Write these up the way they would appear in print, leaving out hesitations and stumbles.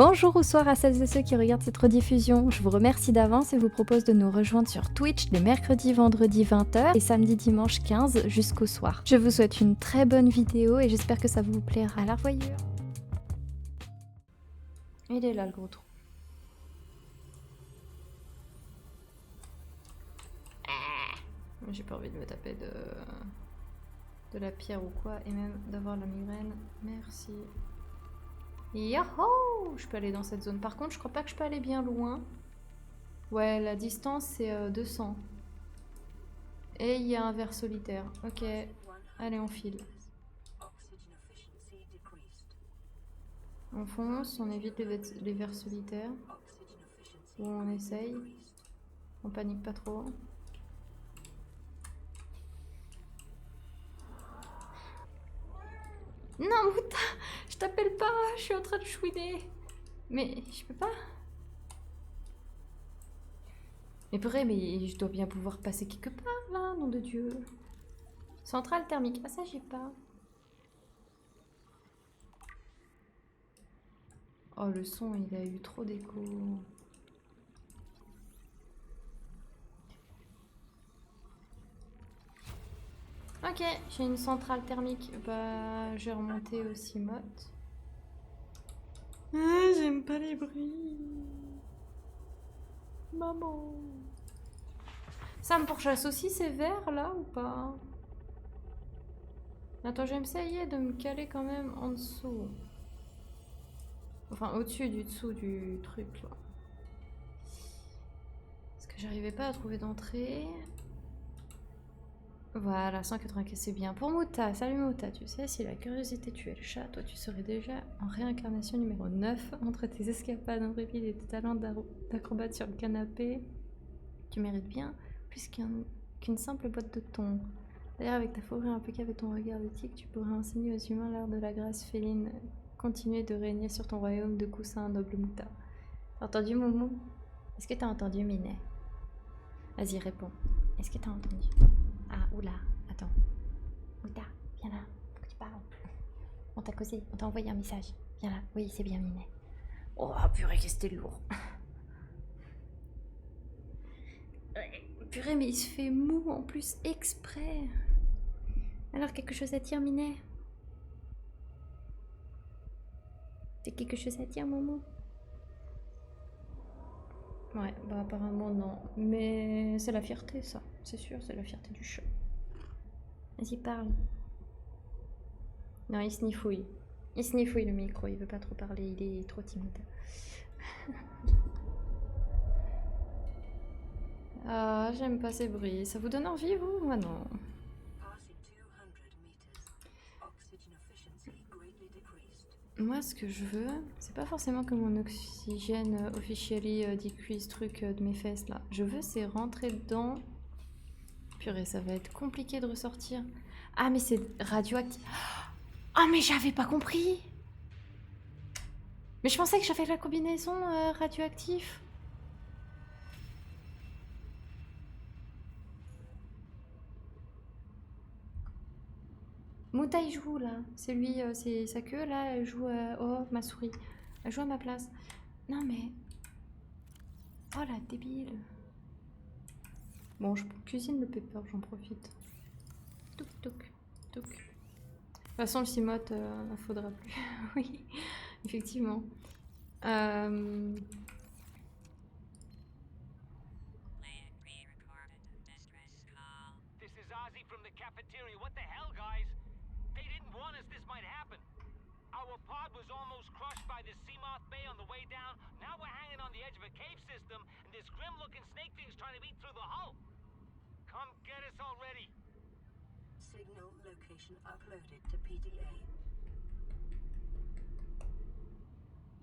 Bonjour ou soir à celles et ceux qui regardent cette rediffusion. Je vous remercie d'avance et vous propose de nous rejoindre sur Twitch les mercredis, vendredis 20h et samedi, dimanche 15 jusqu'au soir. Je vous souhaite une très bonne vidéo et j'espère que ça vous plaira. À la revoyure. Il est là le gros trou. J'ai pas envie de me taper de la pierre ou quoi et même d'avoir la migraine. Merci. Yahoo! Je peux aller dans cette zone. Par contre, je crois pas que je peux aller bien loin. Ouais, la distance c'est 200. Et il y a un ver solitaire. Ok. Allez, on file. On fonce, on évite les vers solitaires. Ou on essaye. On panique pas trop. Non, Mouta! Je t'appelle pas! Je suis en train de chouiner! Mais je peux pas? Mais purée, mais je dois bien pouvoir passer quelque part là, nom de Dieu! Centrale thermique. Ah, ça j'ai pas. Oh, le son, il a eu trop d'écho. Ok, j'ai une centrale thermique. Bah, j'ai remonté au Cimote. Ah, j'aime pas les bruits. Maman. Ça me pourchasse aussi ces vers là ou pas? Attends, je vais essayer de me caler quand même en dessous. Enfin, au-dessus du dessous du truc là. Parce que j'arrivais pas à trouver d'entrée. Voilà, 195, c'est bien. Pour Mouta, salut Mouta, tu sais, si la curiosité tuait le chat, toi tu serais déjà en réincarnation numéro 9 entre tes escapades intrépides et tes talents d'acrobate sur le canapé. Tu mérites bien plus qu'une simple boîte de thon. D'ailleurs, avec ta fourrure impeccable et ton regard d'éthique, tu pourrais enseigner aux humains l'art de la grâce féline. Continuer de régner sur ton royaume de coussins, noble Mouta. T'as entendu Moumou? Est-ce que t'as entendu Minet? Vas-y, réponds. Est-ce que t'as entendu? Ah, oula, attends. Mouta, viens là, faut que tu parles. On t'a causé, on t'a envoyé un message. Viens là, oui, c'est bien Minet. Oh, purée, que c'était lourd. Purée, mais il se fait mou en plus exprès. Alors, quelque chose à dire, Minet? T'as quelque chose à dire, Momo? Ouais, bah apparemment non. Mais c'est la fierté, ça. C'est sûr, c'est la fierté du chat. Vas-y, parle. Non, il sniffouille. Il sniffouille le micro, il veut pas trop parler, il est trop timide. Ah, j'aime pas ces bruits. Ça vous donne envie, vous? Moi, non. Moi, ce que je veux, c'est pas forcément que mon oxygène officially decrease truc de mes fesses, là. Je veux, c'est rentrer dedans. Purée, ça va être compliqué de ressortir. Ah, mais c'est radioactif. Ah, mais j'avais pas compris. Mais je pensais que j'avais la combinaison radioactif. Mouta il joue là, c'est lui, c'est sa queue là, elle joue oh ma souris, elle joue à ma place. Non mais, oh la débile. Bon, je cuisine le pepper, j'en profite. Touk touk touk. De toute façon le cimote, faudra plus. Oui, effectivement. Our pod was almost crushed by the Seamoth Bay on the way down. Now we're hanging on the edge of a cave system, and this grim-looking snake thing's trying to eat through the hull. Come get us already. Signal location uploaded to PDA.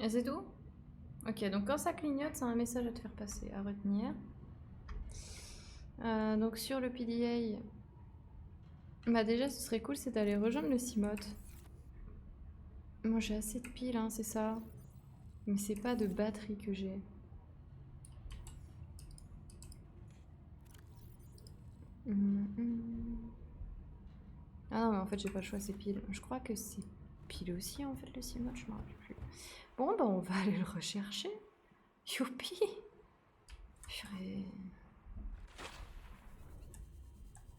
Et c'est tout? Ok, donc quand ça clignote, c'est un message à te faire passer, à retenir. Donc sur le PDA, bah déjà ce serait cool, c'est d'aller rejoindre le Cimote. Moi j'ai assez de piles, hein, c'est ça. Mais c'est pas de batterie que j'ai. Ah non mais en fait j'ai pas le choix, c'est pile. Je crois que c'est pile aussi en fait le Cimote, je m'en rappelle plus. Bon, bah on va aller le rechercher. Youpi! Purée.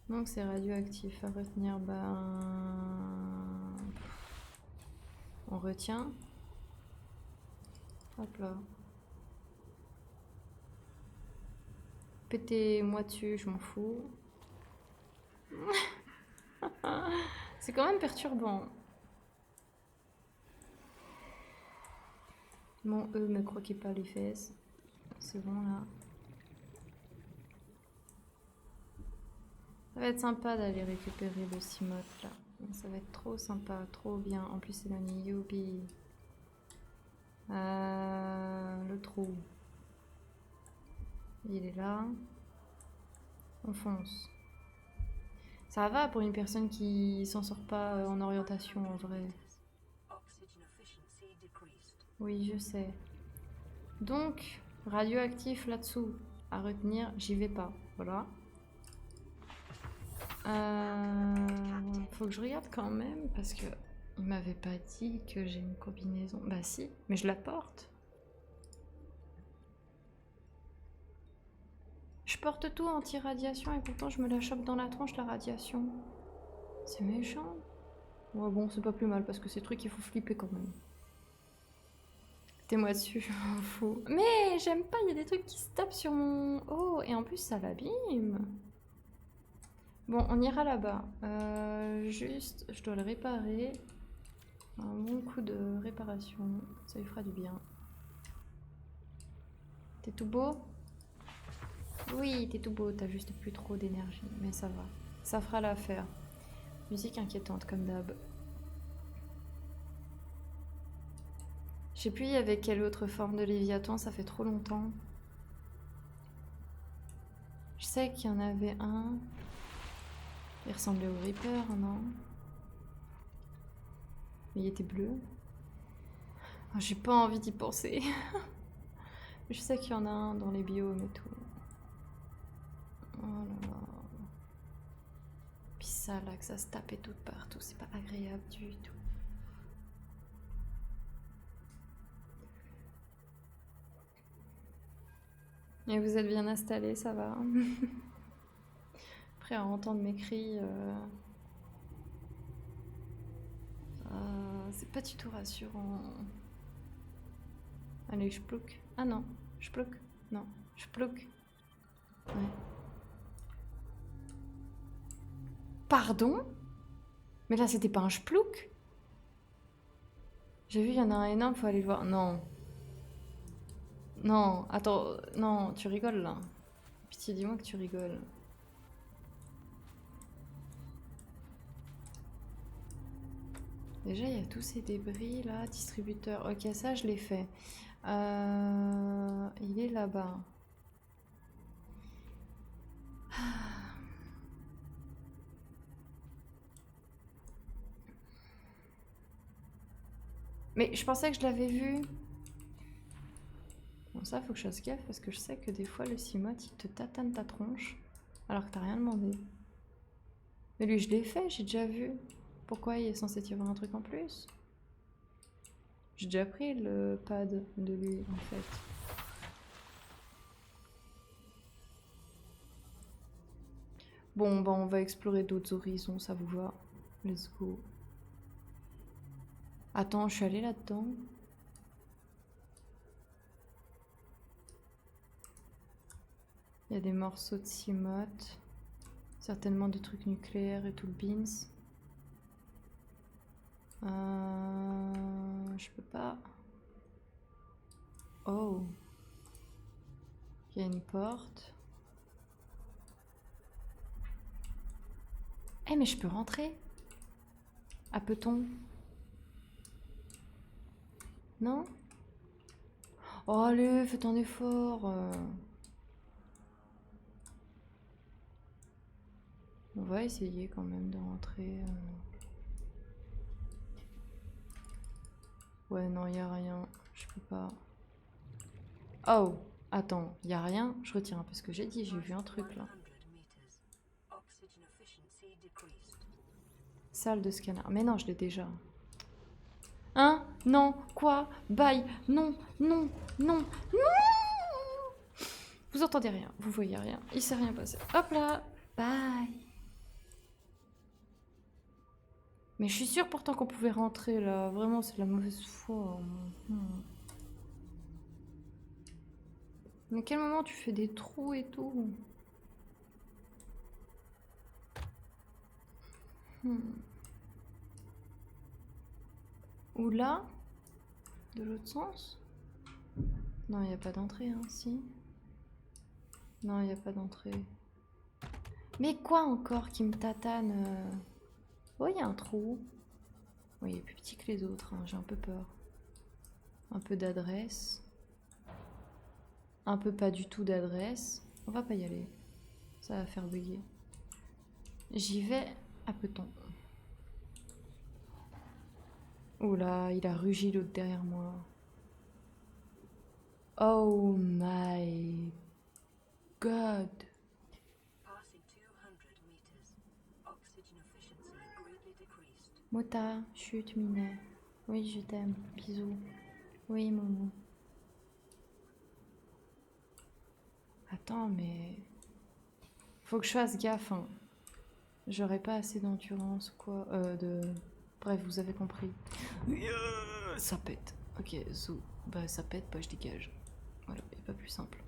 Donc c'est radioactif à retenir. Ben... On retient. Hop là. Pétez-moi dessus, je m'en fous. C'est quand même perturbant. Bon, eux, me croquez pas les fesses. C'est bon, là. Ça va être sympa d'aller récupérer le Cimote, là. Ça va être trop sympa, trop bien. En plus, c'est donné youpi. Le trou. Il est là. On fonce. Ça va pour une personne qui s'en sort pas en orientation, en vrai. Oxygen efficiency decreased. Oui, je sais. Donc, radioactif là-dessous. À retenir, j'y vais pas. Voilà. Faut que je regarde quand même, parce que il m'avait pas dit que j'ai une combinaison. Bah si, mais je la porte. Je porte tout anti-radiation et pourtant je me la chope dans la tronche la radiation. C'est méchant. Ouais, bon, c'est pas plus mal parce que ces trucs il faut flipper quand même. T'es-moi dessus, je m'en fous. Mais j'aime pas, il y a des trucs qui se tapent sur mon... Oh, et en plus ça l'abîme. Bon, on ira là-bas. Juste, je dois le réparer. Un bon coup de réparation, ça lui fera du bien. T'es tout beau? Oui, t'es tout beau, t'as juste plus trop d'énergie, mais ça va. Ça fera l'affaire. Musique inquiétante comme d'hab. Je sais plus il y avait quelle autre forme de Léviathan, ça fait trop longtemps. Je sais qu'il y en avait un. Il ressemblait au Reaper, non? Mais il était bleu. Oh, j'ai pas envie d'y penser. Je sais qu'il y en a un dans les biomes et tout. Oh là là. Puis ça là, que ça se tapait tout partout, c'est pas agréable du tout. Et vous êtes bien installés, ça va? Prêt à entendre mes cris. C'est pas du tout rassurant. Allez, je plouque. Ah non, je plouque. Non, je plouque. Ouais. Pardon? Mais là, c'était pas un chplouk? J'ai vu, il y en a un énorme, faut aller le voir. Non. Non, attends, non, tu rigoles là. Pitié, dis-moi que tu rigoles. Déjà, il y a tous ces débris là, distributeur. Ok, ça, je l'ai fait. Il est là-bas. Mais je pensais que je l'avais vu. Bon, ça, faut que je fasse gaffe parce que je sais que des fois, le Cimote, il te tatane ta tronche alors que t'as rien demandé. Mais lui, je l'ai fait, j'ai déjà vu. Pourquoi il est censé y avoir un truc en plus? J'ai déjà pris le pad de lui, en fait. Bon, bah on va explorer d'autres horizons, ça vous va? Let's go. Attends, je suis allée là-dedans. Il y a des morceaux de Cimote. Certainement des trucs nucléaires et tout le beans. Je peux pas... Oh. Il y a une porte. Eh mais je peux rentrer? Ah, peut-on? Non? Oh allez, faites un effort. On va essayer quand même de rentrer. Ouais, non, y a rien. Je peux pas. Oh, attends, y a rien. Je retire parce que j'ai dit, j'ai vu un truc là. Oxygen efficiency decreased. Salle de scanner. Mais non, je l'ai déjà. Hein? Non. Quoi? Bye. Non. Non. Non. Non. Vous entendez rien. Vous voyez rien. Il s'est rien passé. Hop là. Bye. Mais je suis sûre pourtant qu'on pouvait rentrer là. Vraiment, c'est de la mauvaise foi. Mais à quel moment tu fais des trous et tout? Ou là? De l'autre sens? Non, il n'y a pas d'entrée, hein, si. Non, il n'y a pas d'entrée. Mais quoi encore qui me tatane? Oh, il y a un trou. Oui, il est plus petit que les autres, hein, j'ai un peu peur. Un peu d'adresse. Un peu pas du tout d'adresse. On va pas y aller. Ça va faire bugger. J'y vais à peton. Oula, il a rugi l'autre derrière moi. Oh my god. Passing 200 meters. Oxygen efficiency greatly decreased. Mota, chute, minet. Oui, je t'aime. Bisous. Oui, Momo. Attends, mais... Faut que je fasse gaffe, hein. J'aurais pas assez d'endurance, quoi. Bref, vous avez compris. Ça pète. Ok, zou. Bah, ça pète, bah, je dégage. Voilà, et pas plus simple.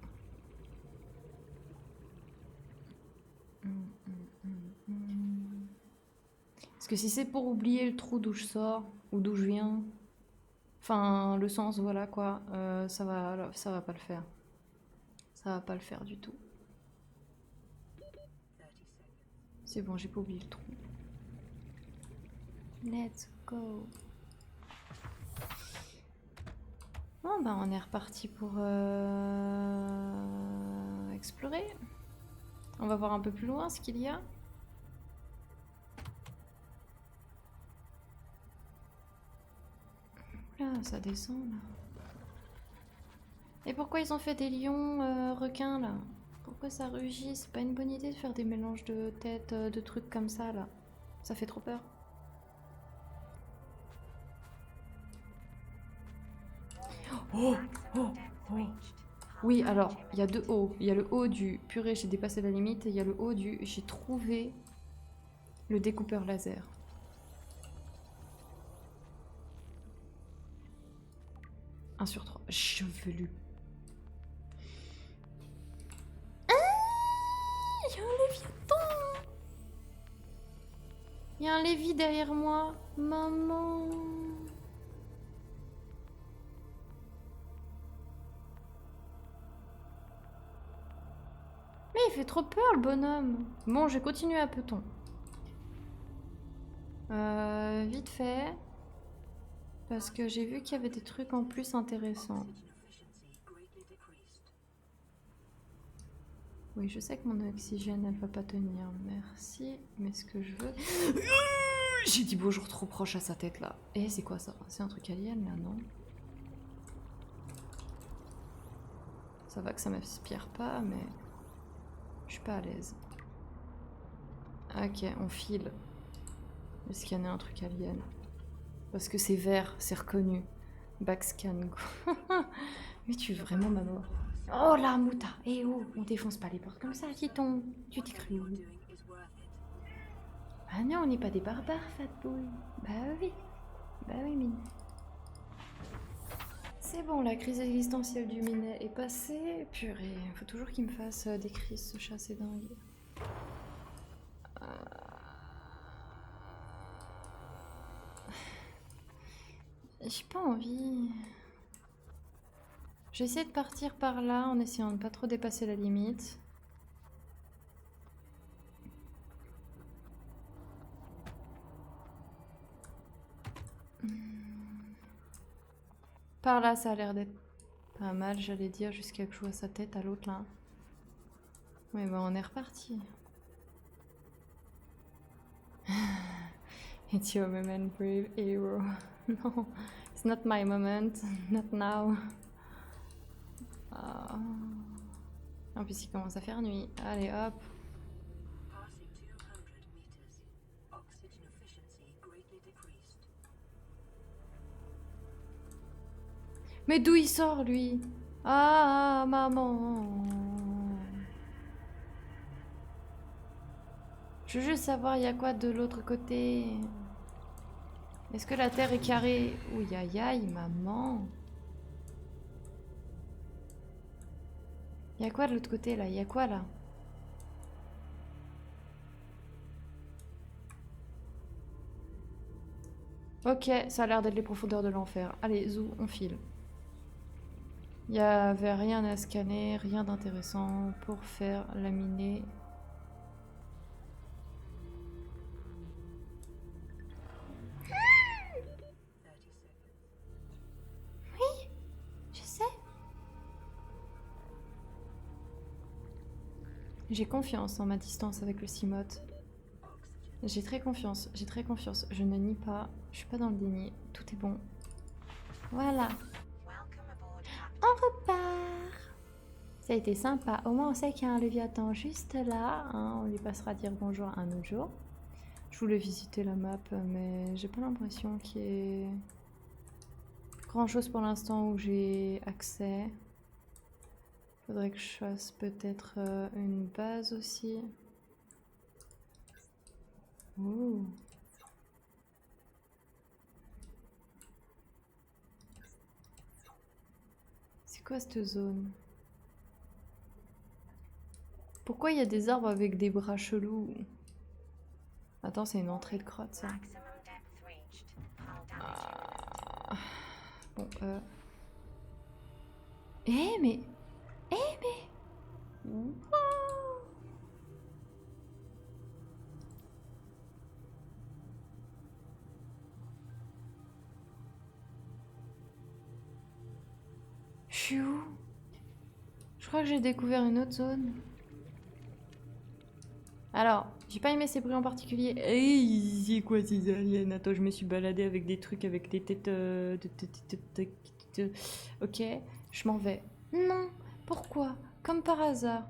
Parce que si c'est pour oublier le trou d'où je sors, ou d'où je viens... Enfin, le sens, voilà, quoi. Ça va pas le faire. Ça va pas le faire du tout. 30 seconds. C'est bon, j'ai pas oublié le trou. Let's go. Bon, bah on est reparti pour explorer. On va voir un peu plus loin ce qu'il y a. Là, ça descend là. Et pourquoi ils ont fait des lions requins là? Pourquoi ça rugit? C'est pas une bonne idée de faire des mélanges de têtes, de trucs comme ça là. Ça fait trop peur. Oh, oh, oh. Oui, alors, il y a deux hauts. Il y a le haut du purée, j'ai dépassé la limite, et il y a le haut du j'ai trouvé le découpeur laser. Un sur 3. Chevelu. Ah, il y a un léviathan. Il y a un lévi derrière moi. Maman. Mais il fait trop peur le bonhomme. Bon, je vais continuer à peton. Vite fait. Parce que j'ai vu qu'il y avait des trucs en plus intéressants. Oxygen efficiency greatly decreased. Oui, je sais que mon oxygène, elle va pas tenir. Merci. Mais ce que je veux... J'ai dit bonjour trop proche à sa tête là. Et c'est quoi ça? C'est un truc alien là, non? Ça va que ça m'inspire pas, mais... Je suis pas à l'aise. Ok, on file. Est-ce qu'il y en a un truc alien? Parce que c'est vert, c'est reconnu. Backscan, quoi. Mais tu veux vraiment ma mort? Oh la mouta! Eh oh, on défonce pas les portes comme ça, Titon. Tu t'es cru où? Doing is worth it. Ah non, on n'est pas des barbares, Fatboy. Bah oui. Bah oui, Mine. C'est bon, la crise existentielle du Minet est passée. Purée, faut toujours qu'il me fasse des crises, ce chat, c'est dingue. J'ai pas envie. J'ai essayé de partir par là en essayant de pas trop dépasser la limite. Par là, ça a l'air d'être pas mal, j'allais dire, jusqu'à que je vois sa tête à l'autre là. Oui, bah on est reparti. It's your moment, brave hero. No, it's not my moment, not now. En plus, il commence à faire nuit. Allez, hop. Passing 200 meters. Oxygen efficiency greatly decreased. Mais d'où il sort, lui? Ah, maman. Je veux juste savoir, il y a quoi de l'autre côté? Est-ce que la Terre est carrée? Ouh, aïe, aïe, maman. Il y a quoi de l'autre côté, là? Il y a quoi, là? Ok, ça a l'air d'être les profondeurs de l'enfer. Allez, zou, on file. Il n'y avait rien à scanner, rien d'intéressant pour faire laminer. Oui, je sais. J'ai confiance en ma distance avec le Cimote. J'ai très confiance, j'ai très confiance. Je ne nie pas, je suis pas dans le déni. Tout est bon. Voilà. On repart. Ça a été sympa. Au moins, on sait qu'il y a un Léviathan juste là. Hein. On lui passera dire bonjour un autre jour. Je voulais visiter la map, mais j'ai pas l'impression qu'il y ait grand chose pour l'instant où j'ai accès. Faudrait que je fasse peut-être une base aussi. Ouh. C'est quoi cette zone? Pourquoi il y a des arbres avec des bras chelous? Attends, c'est une entrée de crotte, ça. Ah. Bon, mais... Wow. Je suis où? Je crois que j'ai découvert une autre zone. Alors, j'ai pas aimé ces bruits en particulier. Hey, c'est quoi ces aliens? Attends, je me suis baladée avec des trucs avec des têtes Ok, je m'en vais. Non, pourquoi? Comme par hasard.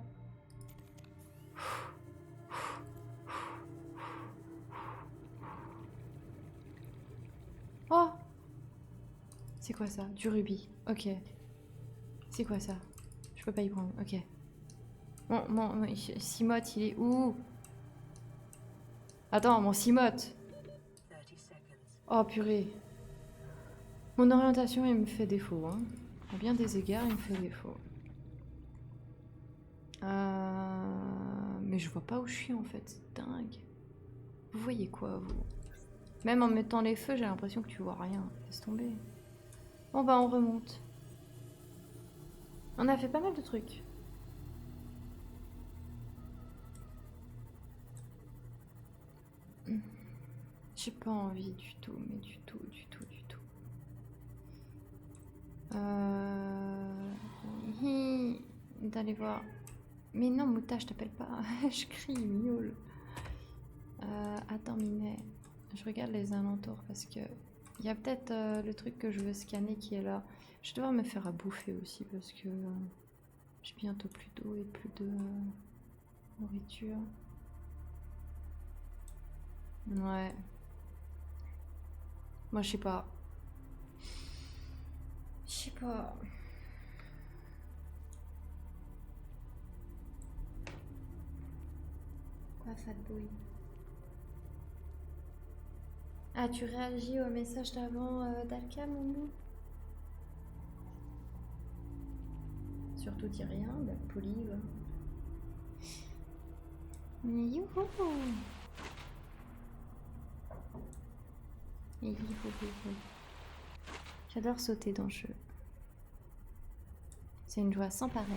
Oh! C'est quoi ça? Du rubis. Ok. C'est quoi ça? Je peux pas y prendre. Ok. Mon Cimote, il est où? Attends, mon Cimote. 30 seconds. Oh purée. Mon orientation, il me fait défaut. Hein. À bien des égards, il me fait défaut. Mais je vois pas où je suis en fait. C'est dingue. Vous voyez quoi, vous? Même en mettant les feux, j'ai l'impression que tu vois rien. Laisse tomber. Bon bah on remonte. On a fait pas mal de trucs. J'ai pas envie du tout, mais du tout. D'aller voir. Mais non, Mouta, je t'appelle pas. Je crie, miaule. Attends, Minet. Je regarde les alentours parce que il y a peut-être le truc que je veux scanner qui est là. Je vais devoir me faire à bouffer aussi parce que j'ai bientôt plus d'eau et plus de nourriture. Ouais. Moi, je sais pas. Je sais pas. Quoi, Fatboy? Ah, tu réagis au message d'avant d'Alka, Moumou? Surtout dis rien, bah, poli, va. Youhou! Youhou. J'adore sauter dans le jeu. C'est une joie sans pareil.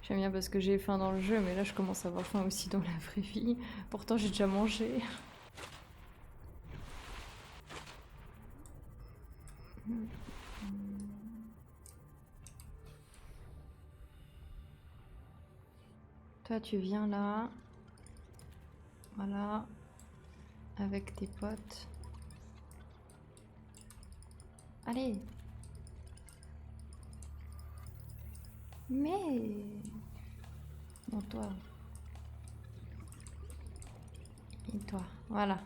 J'aime bien parce que j'ai faim dans le jeu, mais là je commence à avoir faim aussi dans la vraie vie. Pourtant j'ai déjà mangé. Toi tu viens là. Voilà. Avec tes potes. Allez. Mais... Bon, toi. Et toi. Voilà.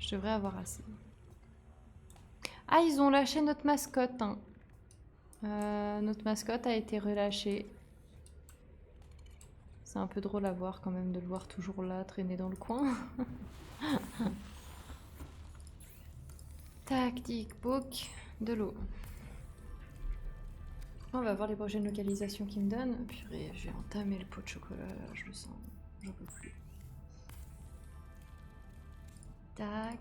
Je devrais avoir assez. Ah, ils ont lâché notre mascotte. Hein. Notre mascotte a été relâchée. C'est un peu drôle à voir quand même de le voir toujours là, traîner dans le coin. Tactique, book, de l'eau. On va voir les prochaines localisations qu'ils me donnent. Purée, j'ai entamé le pot de chocolat là, je le sens. J'en peux plus. Tac.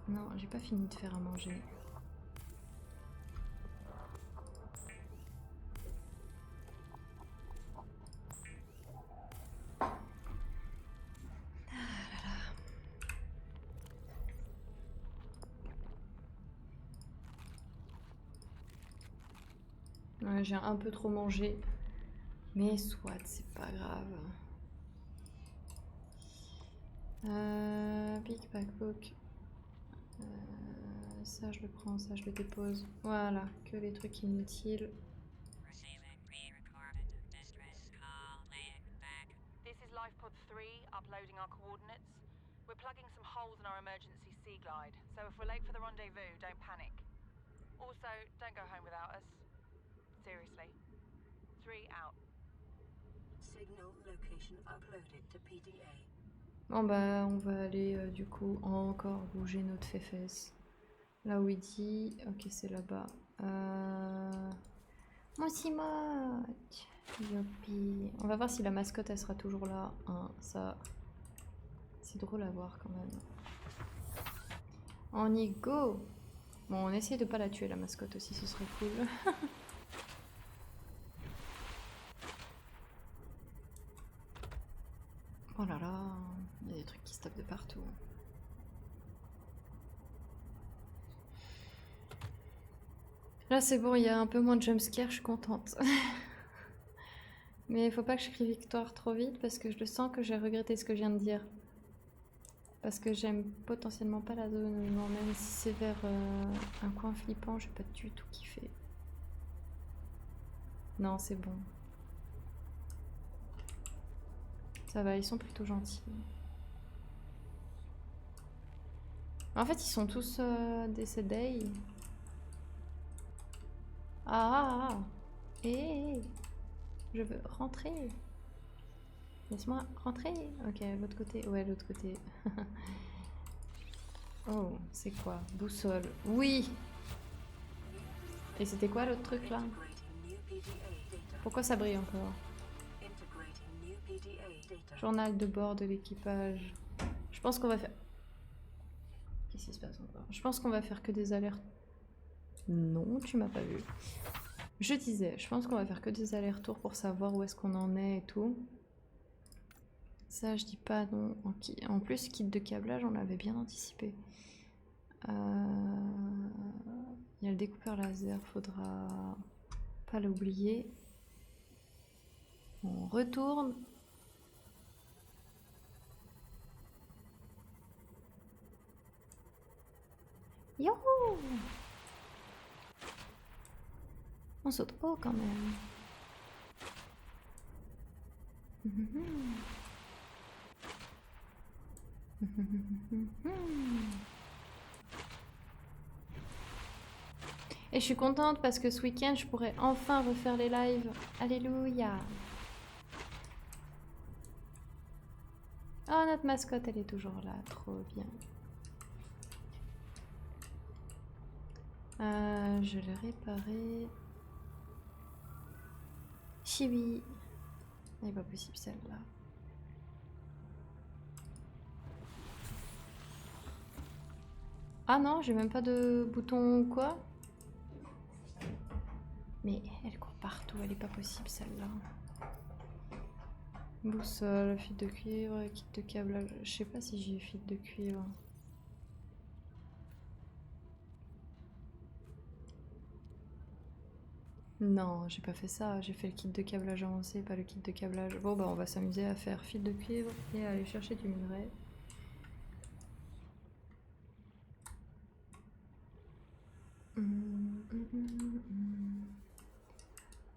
Non, j'ai pas fini de faire à manger. Ouais, j'ai un peu trop mangé. Mais soit, c'est pas grave. Big Pack Book. Ça, je le prends, ça, je le dépose. Voilà, que les trucs inutiles. This is Lifepod 3, uploading our coordinates. We're plugging some holes in our emergency sea glide, so if we're late for the rendezvous, don't panic. Also, don't go home without us. Seriously. 3 out. Signal location uploaded to PDA. Bon bah, on va aller du coup encore bouger notre féfesse. Là où il dit... Ok, c'est là-bas. Mon Simote. Youpi. On va voir si la mascotte, elle sera toujours là. Hein, ça... C'est drôle à voir quand même. On y go. Bon, on essaie de pas la tuer, la mascotte aussi, ce serait cool. Oh là là, il y a des trucs qui se tapent de partout. Là c'est bon, il y a un peu moins de jumpscare, je suis contente. Mais il faut pas que je crie victoire trop vite parce que je le sens que j'ai regretté ce que je viens de dire. Parce que j'aime potentiellement pas la zone où il m'emmène. Si c'est vers un coin flippant, je vais pas du tout kiffer. Non, c'est bon. Ça va, ils sont plutôt gentils. En fait, ils sont tous décédés. Ah, hé, je veux rentrer. Laisse-moi rentrer. Ok, l'autre côté. Ouais, l'autre côté. Oh, c'est quoi? Boussole. Oui. Et c'était quoi l'autre truc là? Integrating new PDA data. Pourquoi ça brille encore? Integrating new PDA data. Journal de bord de l'équipage. Je pense qu'on va faire... Qu'est-ce qui se passe encore? Je pense qu'on va faire que des alertes. Non, tu m'as pas vu. Je disais, je pense qu'on va faire que des allers-retours pour savoir où est-ce qu'on en est et tout. Ça, je dis pas non. En plus, kit de câblage, on l'avait bien anticipé. Il y a le découpeur laser, faudra pas l'oublier. On retourne. Yo! On saute haut quand même. Et je suis contente parce que ce week-end, je pourrais enfin refaire les lives. Alléluia! Oh, notre mascotte, elle est toujours là. Trop bien. Je l'ai réparé. Chibi. Elle est pas possible celle-là. Ah non, j'ai même pas de bouton ou quoi. Mais elle court partout, elle est pas possible celle-là. Boussole, fil de cuivre, kit de câblage. Je sais pas si j'ai fil de cuivre. Non, j'ai pas fait ça. J'ai fait le kit de câblage avancé, pas le kit de câblage. Bon, bah, on va s'amuser à faire fil de cuivre et à aller chercher du minerai.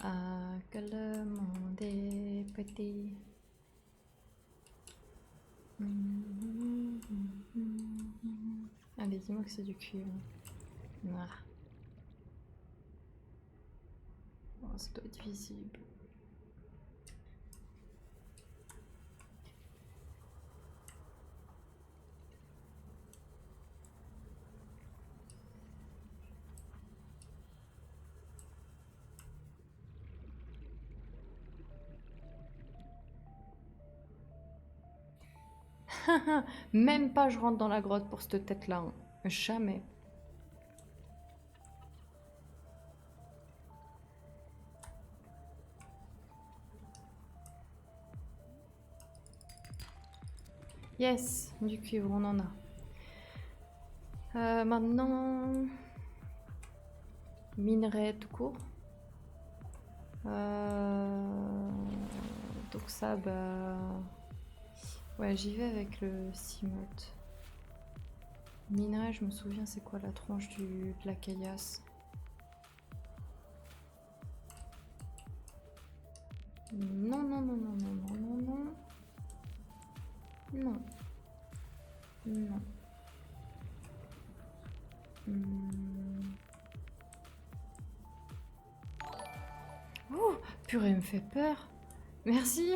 Ah, que le monde est petit. évidemment que c'est du cuivre. Ah. Oh, ça doit être visible. Même pas je rentre dans la grotte pour cette tête-là. Hein. Jamais. Yes, du cuivre, on en a. Maintenant... Minerai tout court. Donc ça, bah... Ouais, j'y vais avec le Cimote. Minerai, je me souviens, c'est quoi la tronche de la caillasse? Non, non, non, non, non, non, non, non. Non. Non. Oh, purée, elle me fait peur. Merci.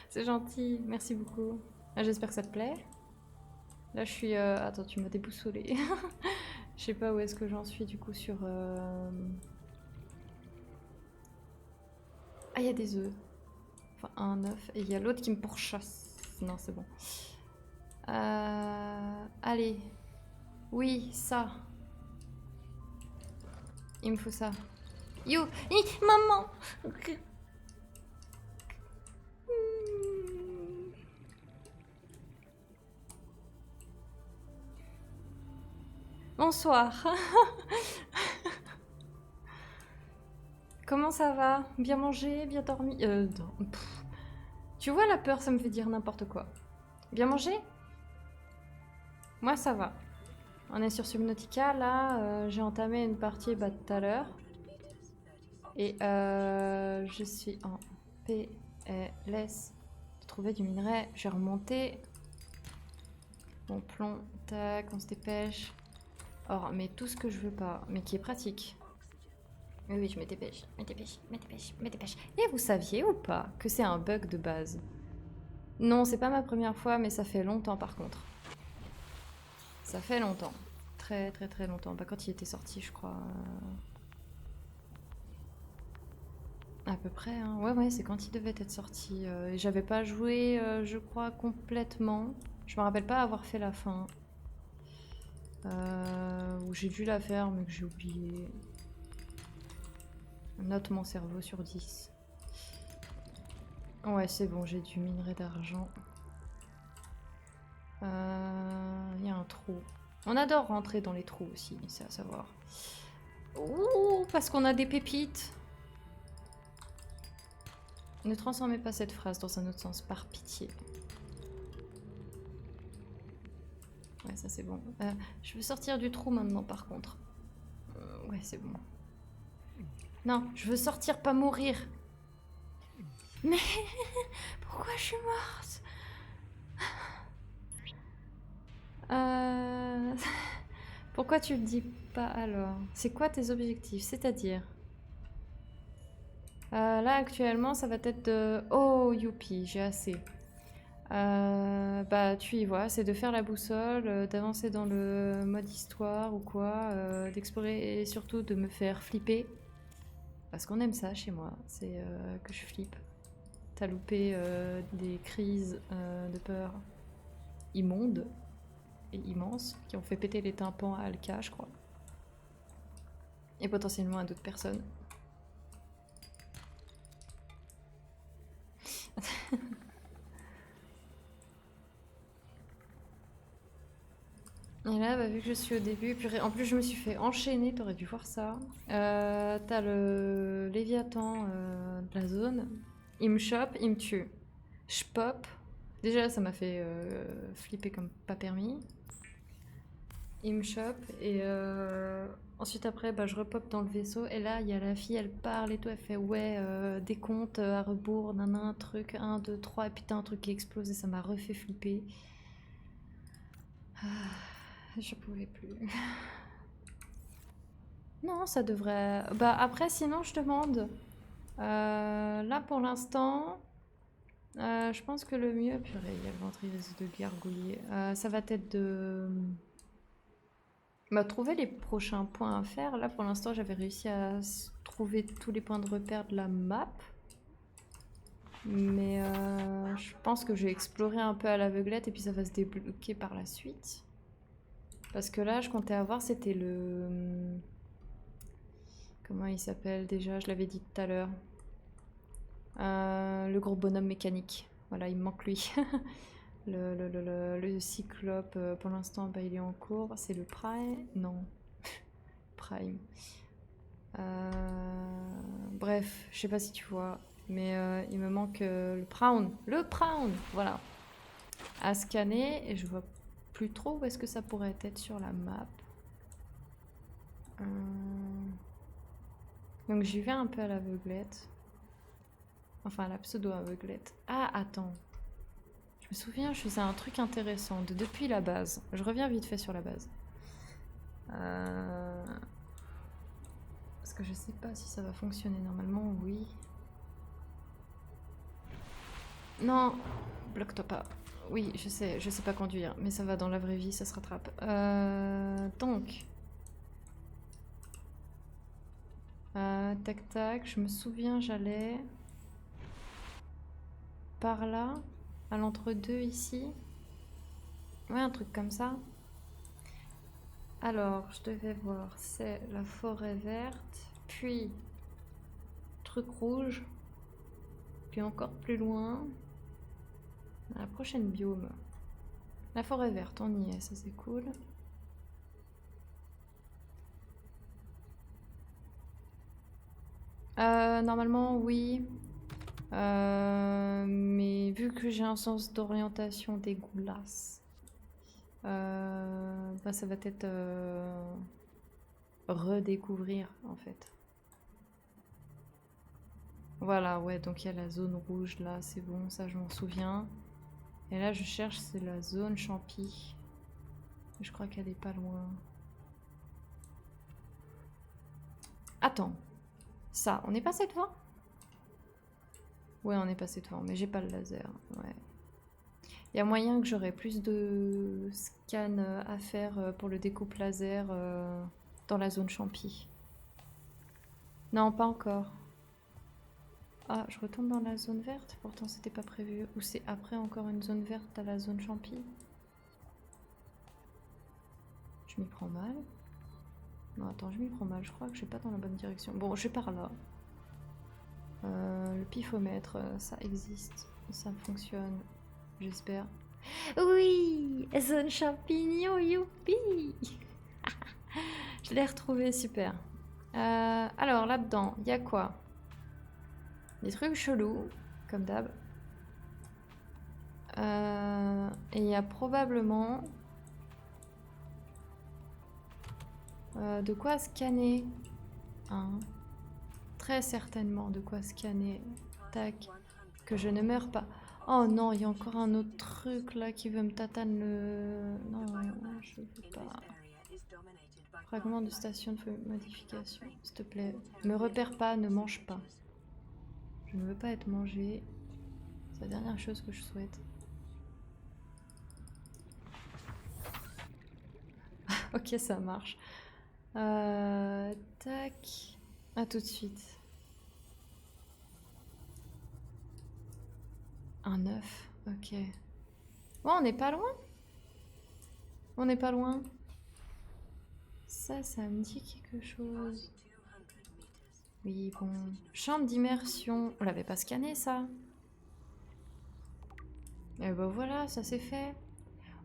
C'est gentil. Merci beaucoup. Ah, j'espère que ça te plaît. Là, je suis... Attends, tu m'as déboussolée. Je sais pas où est-ce que j'en suis, du coup, sur... Ah, il y a des œufs. Enfin, un œuf. Et il y a l'autre qui me pourchasse. Non, c'est bon. Allez. Oui, ça. Il me faut ça. Yo, maman. Bonsoir. Comment ça va? Bien mangé, bien dormi? Non. Tu vois, la peur, ça me fait dire n'importe quoi. Bien mangé? Moi, ça va. On est sur Subnautica, là, j'ai entamé une partie tout à l'heure. Et je suis en PLS de trouver du minerai. Je vais remonter. Bon, plomb, tac, on se dépêche. Or, mais tout ce que je veux pas, mais qui est pratique. Oui, oui, je me dépêche, me dépêche, me dépêche, me dépêche. Et vous saviez ou pas que c'est un bug de base? Non, c'est pas ma première fois, mais ça fait longtemps par contre. Ça fait longtemps. Très très très longtemps. Bah, quand il était sorti, je crois. À peu près, hein. Ouais, ouais, c'est quand il devait être sorti. Et j'avais pas joué, je crois, complètement. Je me rappelle pas avoir fait la fin. Ou j'ai dû la faire, mais que j'ai oublié. Note mon cerveau sur 10. Ouais, c'est bon, j'ai du minerai d'argent. Il y a un trou. On adore rentrer dans les trous aussi, c'est à savoir. Ouh, parce qu'on a des pépites. Ne transformez pas cette phrase dans un autre sens, par pitié. Ouais, ça c'est bon. Je veux sortir du trou maintenant, par contre. Ouais, c'est bon. Non, je veux sortir, pas mourir. Mais pourquoi je suis morte? Pourquoi tu le dis pas alors? C'est quoi tes objectifs? C'est-à-dire? Là actuellement ça va être de... Oh youpi, j'ai assez. Bah tu y vois, c'est de faire la boussole, d'avancer dans le mode histoire ou quoi, d'explorer et surtout de me faire flipper. Parce qu'on aime ça chez moi, c'est que je flippe. T'as loupé des crises de peur immondes et immenses qui ont fait péter les tympans à Alka, je crois. Et potentiellement à d'autres personnes. Et là, bah, vu que je suis au début, purée, en plus je me suis fait enchaîner, t'aurais dû voir ça. T'as le Léviathan de la zone, il me chope, il me tue. Je pop, déjà ça m'a fait flipper comme pas permis. Il me chope et ensuite après bah, je repop dans le vaisseau et là il y a la fille, elle parle et tout, elle fait ouais, des comptes à rebours, un truc, 1, 2, 3 et puis t'as un truc qui explose et ça m'a refait flipper. Je pouvais plus. Non, ça devrait... Bah après, sinon, je demande. Là, pour l'instant, je pense que le mieux... Purée, il y a le ventre, il risque de gargouiller. Ça va être de... Bah, trouver les prochains points à faire. Là, pour l'instant, j'avais réussi à trouver tous les points de repère de la map. Mais je pense que je vais explorer un peu à l'aveuglette et puis ça va se débloquer par la suite. Parce que là, je comptais avoir, c'était le... Comment il s'appelle déjà? Je l'avais dit tout à l'heure. Le gros bonhomme mécanique. Voilà, il me manque lui. Le cyclope, pour l'instant, bah, il est en cours. C'est le Prime? Non. Prime. Bref, je sais pas si tu vois. Mais il me manque le Prawn. Le Prawn! Voilà. À scanner. Et je vois plus trop où est-ce que ça pourrait être sur la map. Donc j'y vais un peu à l'aveuglette. Enfin, à la pseudo-aveuglette. Ah, attends. Je me souviens, je faisais un truc intéressant depuis la base. Je reviens vite fait sur la base. Parce que je sais pas si ça va fonctionner. Normalement, oui. Non, bloque-toi pas. Oui, je sais pas conduire, mais ça va dans la vraie vie, ça se rattrape. Donc... tac tac, je me souviens, j'allais... par là, à l'entre-deux ici. Ouais, un truc comme ça. Alors, je devais voir, c'est la forêt verte, puis truc rouge, puis encore plus loin, la prochaine biome. La forêt verte, on y est, ça c'est cool. Normalement, oui. Mais vu que j'ai un sens d'orientation dégueulasse, bah ça va être redécouvrir en fait. Voilà, ouais, donc il y a la zone rouge là, c'est bon, ça je m'en souviens. Et là je cherche, c'est la zone champi. Je crois qu'elle est pas loin. Attends, ça, on est passé devant? Ouais, on est passé devant, mais j'ai pas le laser. Ouais. Il y a moyen que j'aurais plus de scan à faire pour le découpe laser dans la zone champi. Non, pas encore. Ah, je retourne dans la zone verte, pourtant c'était pas prévu. Ou c'est après encore une zone verte à la zone champi? Je m'y prends mal. Non, attends, je m'y prends mal, je crois que je vais pas dans la bonne direction. Bon, je vais par là. Le pifomètre, ça existe, ça fonctionne, j'espère. Oui, zone champignon, youpi. Je l'ai retrouvé, super. Alors là-dedans, il y a quoi? Des trucs chelous, comme d'hab. Et il y a probablement de quoi scanner. Hein. Très certainement de quoi scanner. Tac. Que je ne meurs pas. Oh non, il y a encore un autre truc là qui veut me tatane le... Non, je veux pas. Fragment de station de modification. S'il te plaît. Me repère pas, ne mange pas. Je ne veux pas être mangé. C'est la dernière chose que je souhaite. Ok, ça marche. Tac. À tout de suite. Un œuf, ok. Bon, on n'est pas loin. On n'est pas loin. Ça me dit quelque chose. Oui, bon. Chambre d'immersion. On l'avait pas scanné, ça. Et ben voilà, ça c'est fait.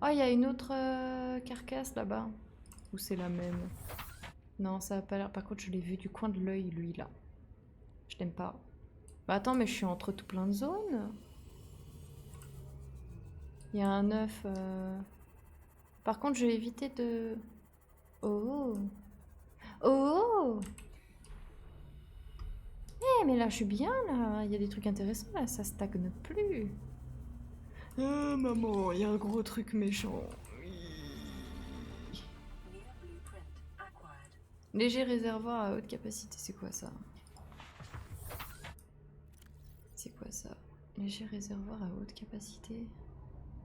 Oh, il y a une autre carcasse là-bas. Ou c'est la même? Non, ça a pas l'air. Par contre, je l'ai vu du coin de l'œil, lui, là. Je l'aime pas. Bah attends, mais je suis entre tout plein de zones. Il y a un œuf. Par contre, je vais éviter de... Oh! Oh! Eh, mais là, je suis bien, là. Il y a des trucs intéressants, là. Ça stagne plus. Ah, maman, il y a un gros truc méchant. Oui. Léger réservoir à haute capacité, c'est quoi ça? C'est quoi ça? Léger réservoir à haute capacité.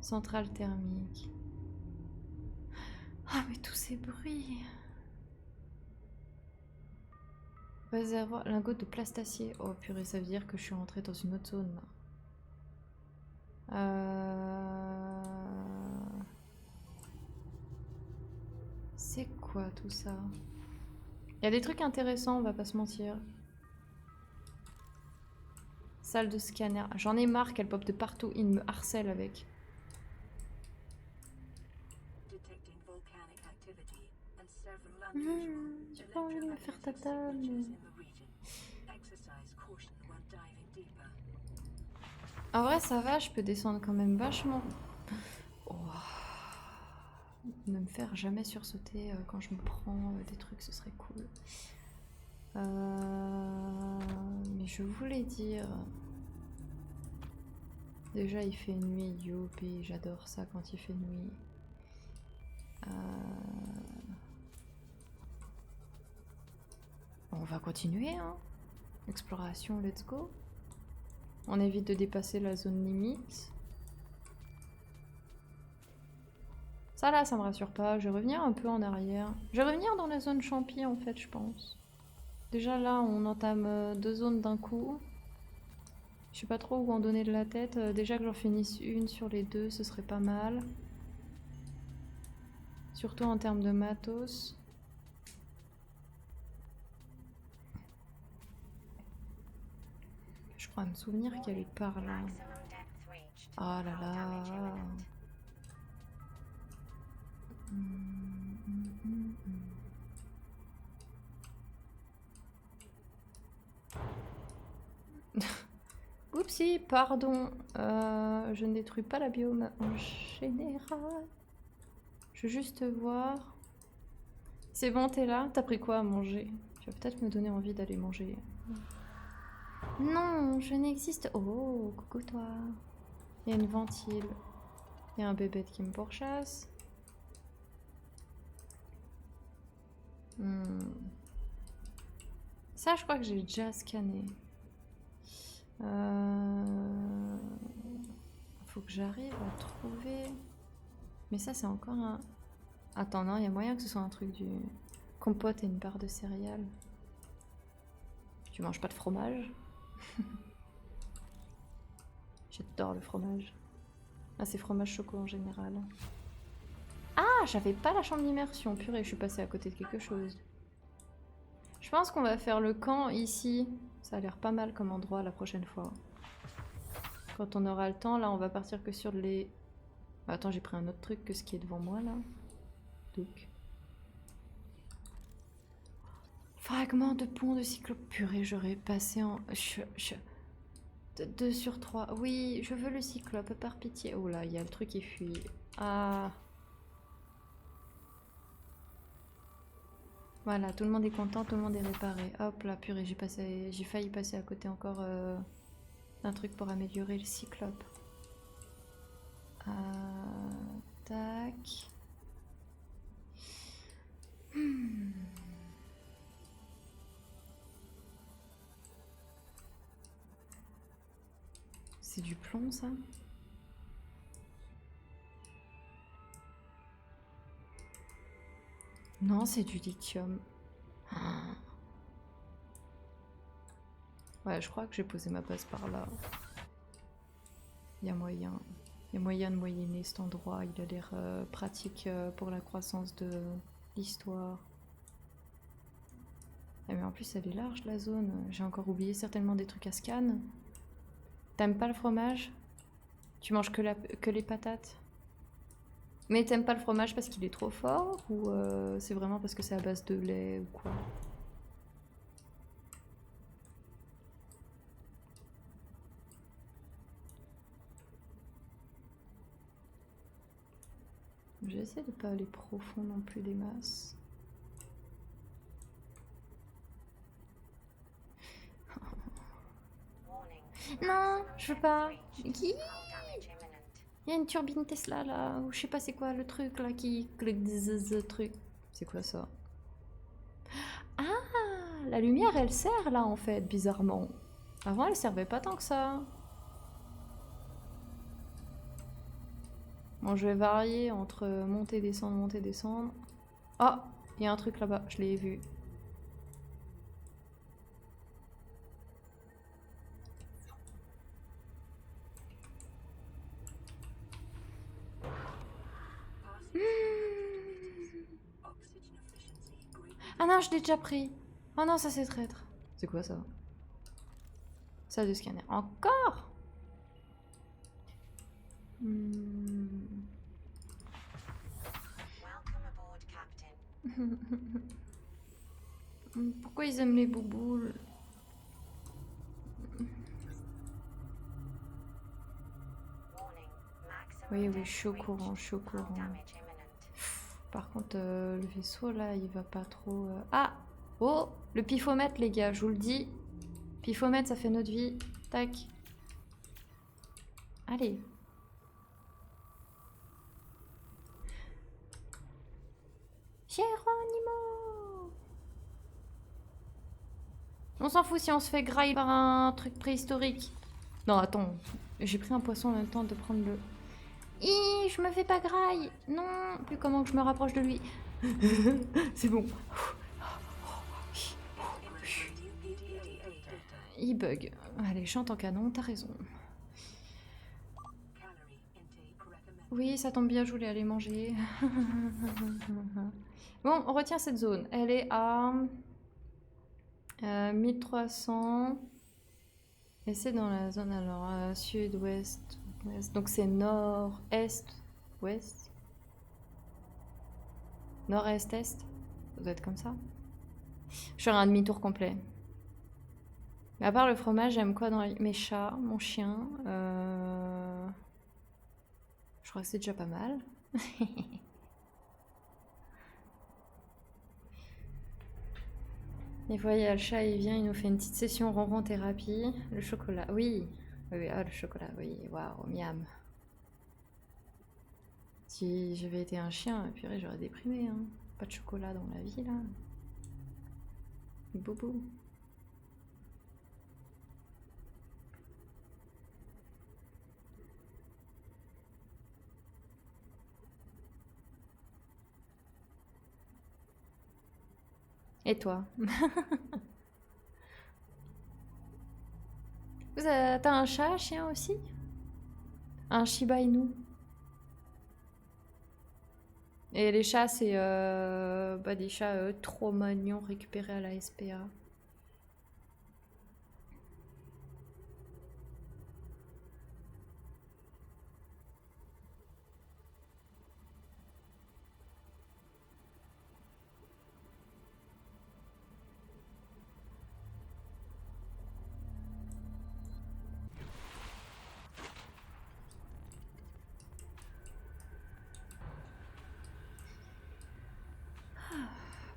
Centrale thermique. Ah mais tous ces bruits. Réservoir, lingot de plastacier. Oh purée, ça veut dire que je suis rentrée dans une autre zone là. C'est quoi tout ça? Il y a des trucs intéressants, on va pas se mentir. Salle de scanner. J'en ai marre qu'elle pop de partout, il me harcèle avec. Detecting volcanic activity and several unusual J'ai pas envie de me faire tata, mais... signatures in the region. Exercise caution when diving deeper. En vrai, ça va, je peux descendre quand même vachement. Oh. Ne me faire jamais sursauter quand je me prends des trucs, ce serait cool. Mais je voulais dire... Déjà, il fait nuit, youpi, j'adore ça quand il fait nuit. On va continuer, hein. Exploration, let's go. On évite de dépasser la zone limite. Ça là, ça me rassure pas. Je vais revenir un peu en arrière. Je vais revenir dans la zone champi en fait, je pense. Déjà là, on entame 2 zones d'un coup. Je sais pas trop où en donner de la tête. Déjà que j'en finisse une sur les 2, ce serait pas mal. Surtout en termes de matos. Je crois me souvenir qu'elle est par là. Ah là là. Oupsie, pardon. Je ne détruis pas la biome en général. Je veux juste voir. C'est bon, t'es là? T'as pris quoi à manger? Tu vas peut-être me donner envie d'aller manger. Non, je n'existe. Oh, coucou toi. Il y a une ventile. Il y a un bébête qui me pourchasse. Ça, je crois que j'ai déjà scanné. Faut que j'arrive à trouver. Mais ça, c'est encore un... Attends, non, il y a moyen que ce soit un truc du... Compote et une barre de céréales. Tu manges pas de fromage? J'adore le fromage. Ah, c'est fromage choco en général. Ah, j'avais pas la chambre d'immersion. Purée, je suis passée à côté de quelque chose. Je pense qu'on va faire le camp ici. Ça a l'air pas mal comme endroit la prochaine fois. Quand on aura le temps, là, on va partir que sur les... Attends, j'ai pris un autre truc que ce qui est devant moi, là. Donc... Fragment de pont de cyclope. Purée, j'aurais passé en... 2 sur 3. Oui, je veux le cyclope, par pitié. Oh là, il y a le truc qui fuit. Ah... Voilà, tout le monde est content, tout le monde est réparé. Hop là, purée, j'ai failli passer à côté encore d'un truc pour améliorer le cyclope. Tac. C'est du plomb, ça? Non, c'est du lithium. Ouais, je crois que j'ai posé ma base par là. Il y a moyen. Il y a moyen de moyenner cet endroit. Il a l'air pratique pour la croissance de l'histoire. Ah, mais en plus, elle est large, la zone. J'ai encore oublié certainement des trucs à scan. T'aimes pas le fromage? Tu manges que les patates? Mais t'aimes pas le fromage parce qu'il est trop fort? Ou c'est vraiment parce que c'est à base de lait ou quoi? J'essaie de pas aller profond non plus des masses. Non, je veux pas. Il y a une turbine Tesla là, ou je sais pas c'est quoi le truc là qui... truc. C'est quoi ça? La lumière, elle sert là en fait, bizarrement. Avant, elle servait pas tant que ça. Bon, je vais varier entre monter, descendre, monter, descendre. Ah, il y a un truc là-bas, je l'ai vu. Oxygen efficiency greatly. Ah non, je l'ai déjà pris. Oh non, ça c'est traître. C'est quoi ça? Salle de scanner. Encore? Welcome aboard, Captain. Pourquoi ils aiment les bouboules? Warning. Maximum Oui, oui, depth je suis au reached. courant, je suis au Hull courant. damage imminent. Par contre, le vaisseau là, il va pas trop. Ah! Oh! Le pifomètre, les gars, je vous le dis. Pifomètre, ça fait notre vie. Tac. Allez. Géronimo! On s'en fout si on se fait grailler par un truc préhistorique. Non, attends. J'ai pris un poisson en même temps de prendre le... Ih, je me fais pas graille. Non, plus comment que je me rapproche de lui. C'est bon. Il bug. Allez, chante en canon, t'as raison. Calorie intake recommended. Oui, ça tombe bien, je voulais aller manger. Bon, on retient cette zone. Elle est à 1300. Et c'est dans la zone, alors, sud-ouest, ouest. Donc c'est nord-est, ouest. Nord-est, est. Ça doit être comme ça. Je ferai un demi-tour complet. Mais à part le fromage, j'aime quoi dans mes chats, mon chien. Je crois que c'est déjà pas mal. Des fois, il y a le chat, il vient, il nous fait une petite session ronron thérapie. Le chocolat, oui. Oui, oui, ah, le chocolat, oui. Waouh, miam. Si j'avais été un chien, purée, j'aurais déprimé. Hein. Pas de chocolat dans la vie, là. Boubou. Et toi? T'as un chat, un chien aussi? Un Shiba Inu? Et les chats, c'est des chats trop mignons récupérés à la SPA.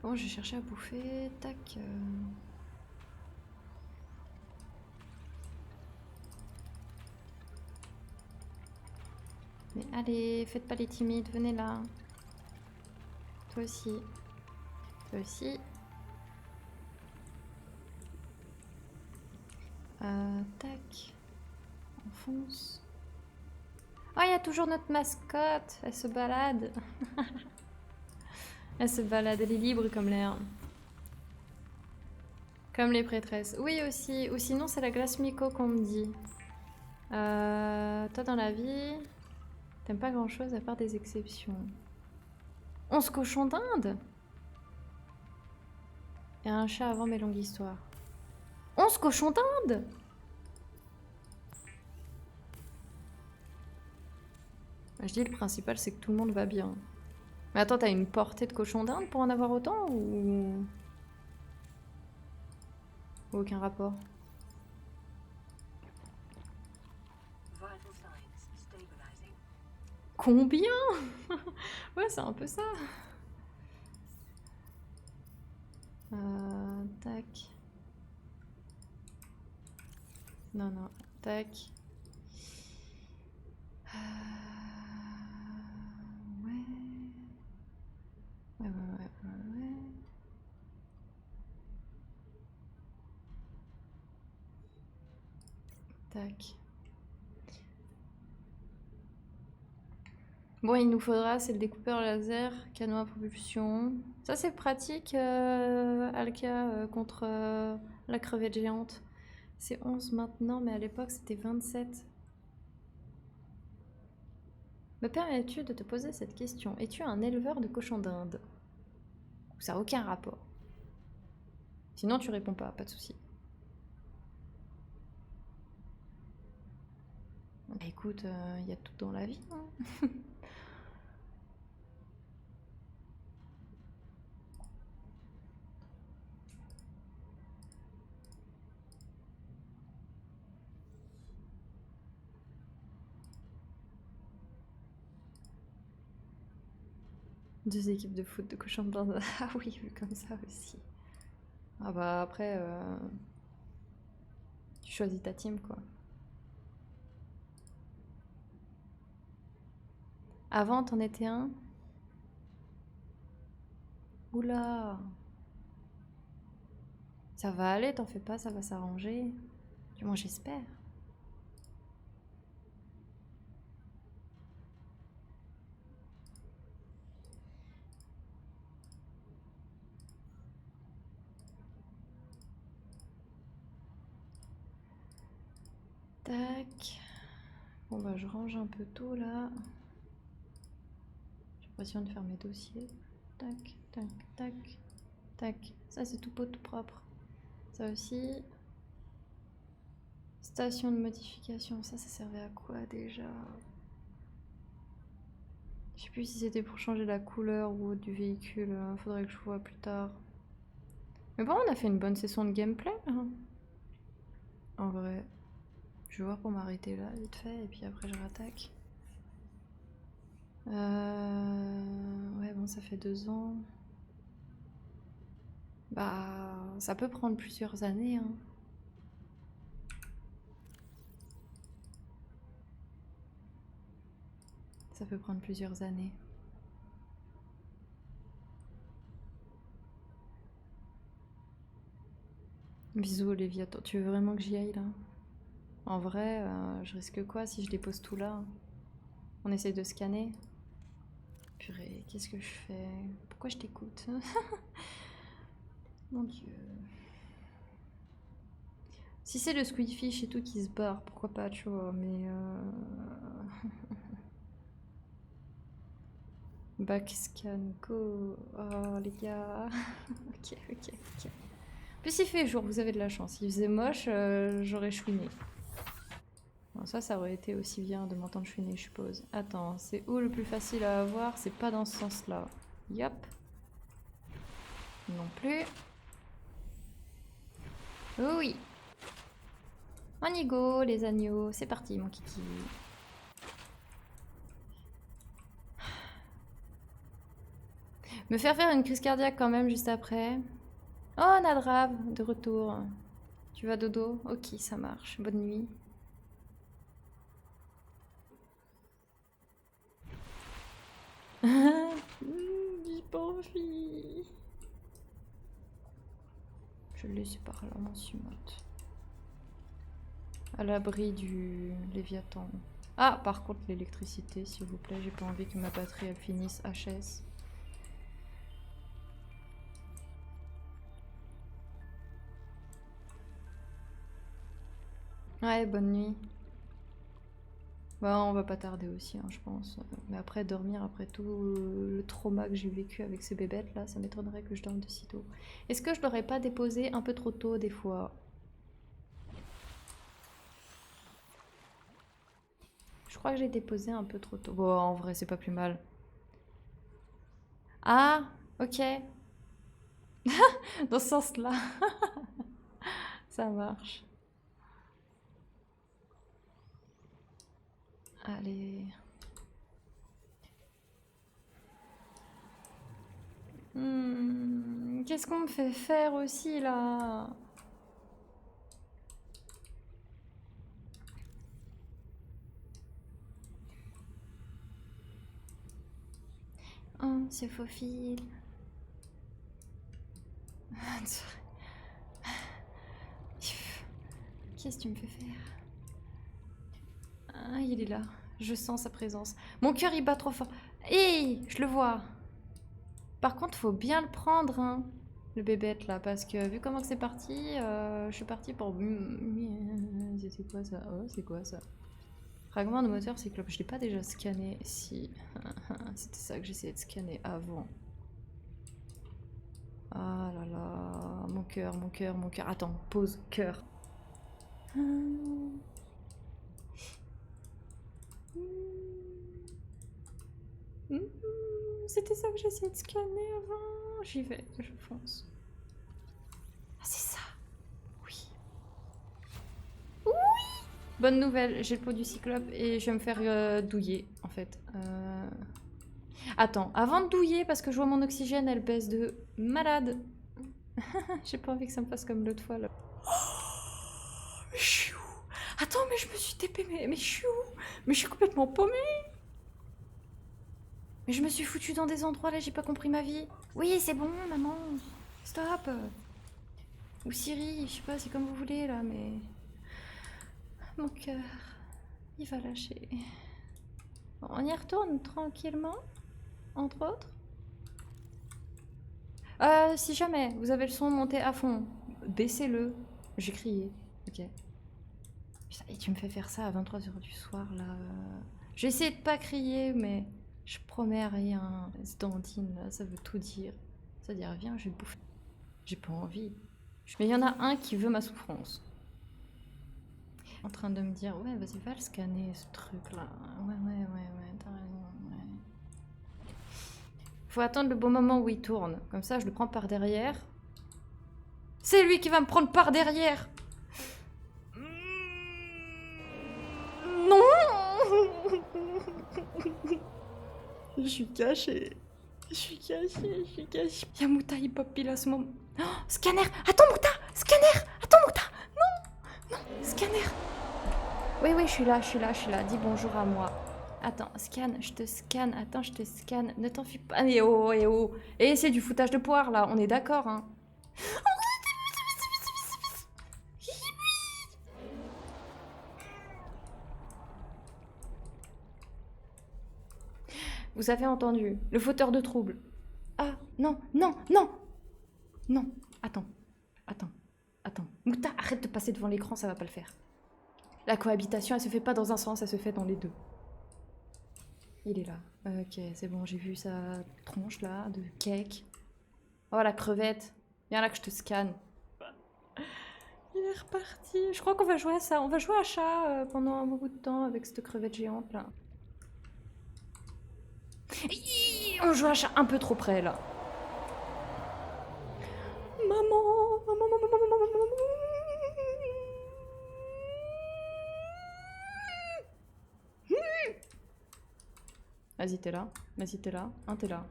Bon, j'ai cherché à bouffer. Tac. Mais allez, faites pas les timides, venez là. Toi aussi. Toi aussi. Tac. On fonce. Oh, il y a toujours notre mascotte. Elle se balade. Elle se balade, elle est libre comme l'air. Comme les prêtresses. Oui, aussi. Ou sinon, c'est la glace Miko qu'on me dit. Toi, dans la vie, t'aimes pas grand-chose à part des exceptions. 11 cochons d'Inde et un chat avant mes longues histoires. 11 cochons d'Inde. Je dis, le principal, c'est que tout le monde va bien. Mais attends, t'as une portée de cochons d'Inde pour en avoir autant ou aucun rapport? Vital signs stabilizing. Combien? Ouais, c'est un peu ça. Tac. Non, non. Tac. Ouais. Ouais. Tac. Bon, il nous faudra, c'est le découpeur laser, canon à propulsion. Ça, c'est pratique, Alka, contre la crevette géante. C'est 11 maintenant, mais à l'époque, c'était 27. Me permets-tu de te poser cette question? Es-tu un éleveur de cochons d'Inde? Ça n'a aucun rapport. Sinon, tu réponds pas de souci. Bah écoute, il y a tout dans la vie, hein. Deux équipes de foot de cochons d'Inde. Ah oui, vu comme ça aussi. Ah bah après, tu choisis ta team, quoi. Avant, t'en étais un? Oula! Ça va aller, t'en fais pas, ça va s'arranger. Du moins, j'espère. Tac. Bon bah je range un peu tout là. J'ai l'impression de faire mes dossiers. Tac, tac, tac, tac. Ça c'est tout beau, tout propre. Ça aussi. Station de modification, ça servait à quoi déjà? Je sais plus si c'était pour changer la couleur ou autre du véhicule. Faudrait que je vois plus tard. Mais bon, on a fait une bonne session de gameplay, hein. En vrai. Je vais voir pour m'arrêter là, vite fait, et puis après je rattaque. Ouais, bon, ça fait 2 ans. Bah, ça peut prendre plusieurs années, hein. Ça peut prendre plusieurs années. Bisous, Olivia. Tu veux vraiment que j'y aille, là? En vrai, je risque quoi si je dépose tout là? On essaye de scanner. Purée, qu'est-ce que je fais? Pourquoi je t'écoute? Mon Dieu. Si c'est le Squidfish et tout qui se barre, pourquoi pas, tu vois, mais... Backscan, go. Oh, les gars. Ok, ok, ok. En plus, il fait jour, vous avez de la chance. Il faisait moche, j'aurais chouiné. Bon, ça aurait été aussi bien de m'entendre chouiner, je suppose. Attends, c'est où le plus facile à avoir? C'est pas dans ce sens-là. Yop. Non plus. Oh oui. On y go, les agneaux. C'est parti, mon kiki. Me faire une crise cardiaque quand même juste après. Oh, Nadrav, de retour. Tu vas dodo? Ok, ça marche. Bonne nuit. J'ai pas envie. Je le laisse par là, mon sumote. À l'abri du Léviathan. Ah, par contre, l'électricité, s'il vous plaît. J'ai pas envie que ma batterie elle finisse HS. Ouais, bonne nuit. Bah, on va pas tarder aussi, hein, je pense. Mais après, dormir, après tout le trauma que j'ai vécu avec ces bébêtes là, ça m'étonnerait que je dorme de si tôt. Est-ce que je l'aurais pas déposé un peu trop tôt des fois? Je crois que j'ai déposé un peu trop tôt. Bon, en vrai, c'est pas plus mal. Ah, ok. Dans ce sens-là. Ça marche. Allez. Qu'est-ce qu'on me fait faire aussi là? Oh, ce faux fil. Qu'est-ce que tu me fais faire? Ah, il est là. Je sens sa présence. Mon cœur, il bat trop fort. Hé, je le vois. Par contre, faut bien le prendre, hein, le bébête, là. Parce que vu comment c'est parti, je suis partie pour... C'est quoi ça? Oh, c'est quoi ça? Fragment de moteur cyclope. Je l'ai pas déjà scanné. Si. C'était ça que j'essayais de scanner avant. Ah là là. Mon cœur, mon cœur, mon cœur. Attends, pause, cœur. C'était ça que j'essayais de scanner avant. J'y vais, je fonce. Ah, c'est ça. Oui. Oui. Bonne nouvelle, j'ai le pot du cyclope et je vais me faire douiller, en fait. Attends, avant de douiller, parce que je vois mon oxygène, elle baisse de malade. J'ai pas envie que ça me fasse comme l'autre fois, là. Oh, mais je suis où? Attends, mais je me suis TP, mais je suis où? Mais je suis complètement paumée. Mais je me suis foutue dans des endroits, là, j'ai pas compris ma vie. Oui, c'est bon, maman. Stop. Ou Siri, je sais pas, c'est comme vous voulez, là, mais... Mon cœur, il va lâcher. Bon, on y retourne tranquillement, entre autres. Si jamais vous avez le son monté à fond, baissez-le. J'ai crié. Ok. Putain, et tu me fais faire ça à 23h du soir, là. J'ai essayé de pas crier, mais je promets rien. Ce dandine, là, ça veut tout dire. Ça veut dire, viens, je vais te bouffer. J'ai pas envie. Mais il y en a un qui veut ma souffrance. En train de me dire, ouais, vas-y, va le scanner, ce truc-là. Ouais, t'as raison, ouais. Faut attendre le bon moment où il tourne. Comme ça, je le prends par derrière. C'est lui qui va me prendre par derrière. Non. Je suis cachée. Y'a Mouta, il pop pile à ce moment. Oh, scanner. Attends, Mouta. Scanner. Attends, Mouta. Non, scanner. Oui, je suis là. Dis bonjour à moi. Attends, scanne, je te scanne. Attends, je te scanne. Ne t'enfuis pas. Et oh. Et c'est du foutage de poire, là. On est d'accord, hein. Vous avez entendu. Le fauteur de trouble. Ah, non. Attends. Mouta, arrête de passer devant l'écran, ça va pas le faire. La cohabitation, elle se fait pas dans un sens, elle se fait dans les deux. Il est là. Ok, c'est bon, j'ai vu sa tronche là, de cake. Oh, la crevette. Viens là que je te scanne. Il est reparti. Je crois qu'on va jouer à ça. On va jouer à chat pendant un bout de temps avec cette crevette géante là. On joue à chat un peu trop près là. Maman. Vas-y, t'es là. Un, t'es là.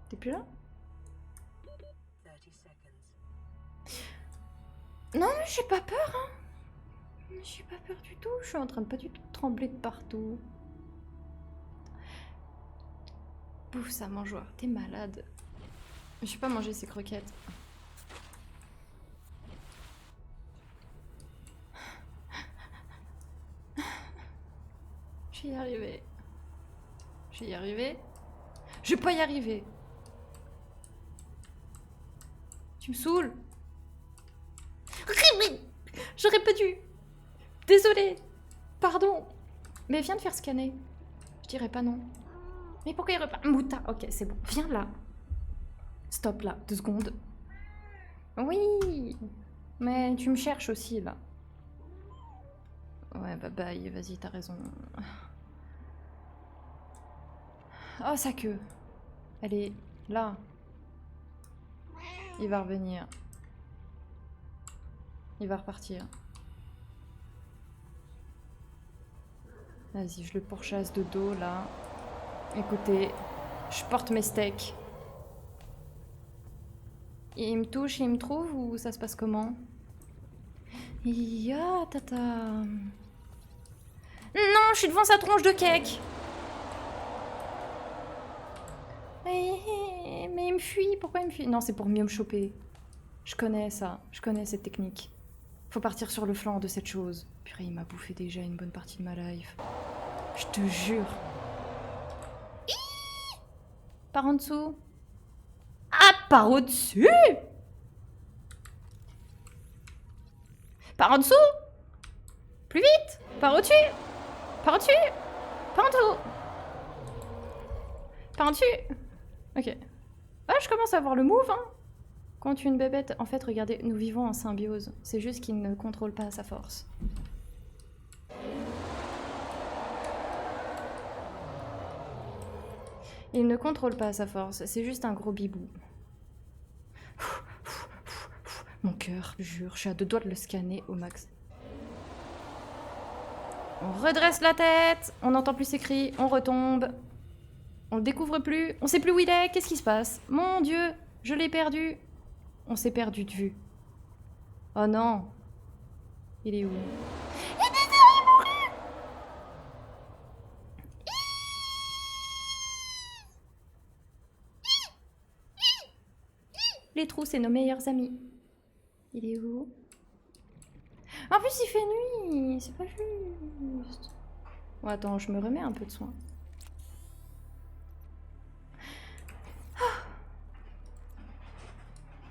T'es plus là? 30 seconds. Non, mais j'ai pas peur, hein. J'ai pas peur du tout. Je suis en train de pas du tout trembler de partout. Bouffe ça, mangeoire. T'es malade. Je vais pas manger ces croquettes. Je vais y arriver. Je vais pas y arriver. Tu me saoules. J'aurais pas dû. Désolée. Pardon. Mais viens de faire scanner. Je dirais pas non. Mais pourquoi il repart? Mouta. Ok, c'est bon. Viens là. Stop là. 2 secondes. Oui. Mais tu me cherches aussi là. Ouais, bah bye. Vas-y, t'as raison. Oh, sa queue. Elle est là. Il va revenir. Il va repartir. Vas-y, je le pourchasse de dos, là. Écoutez, je porte mes steaks. Il me touche, il me trouve, ou ça se passe comment? Ya, tata. Non, je suis devant sa tronche de cake. Mais il me fuit, pourquoi il me fuit? Non, c'est pour mieux me choper. Je connais ça, je connais cette technique. Faut partir sur le flanc de cette chose. Purée, il m'a bouffé déjà une bonne partie de ma life. Je te jure. Par en dessous. Ah, par au-dessus. Par en dessous. Plus vite. Par au-dessus. Par au-dessus. Par en dessous. Par en dessus. Ok. Ah, je commence à voir le move, hein. Quand tu es une bébête, en fait, regardez, nous vivons en symbiose. C'est juste qu'il ne contrôle pas sa force. Il ne contrôle pas sa force, c'est juste un gros bibou. Mon cœur, je jure, je suis à 2 doigts de le scanner au max. On redresse la tête, on n'entend plus ses cris, on retombe. On le découvre plus, on sait plus où il est, qu'est-ce qui se passe? Mon Dieu, je l'ai perdu. On s'est perdu de vue. Oh non. Il est où? Les trous, c'est nos meilleurs amis. Il est où? En plus, il fait nuit. C'est pas juste. Bon, attends, je me remets un peu de soin.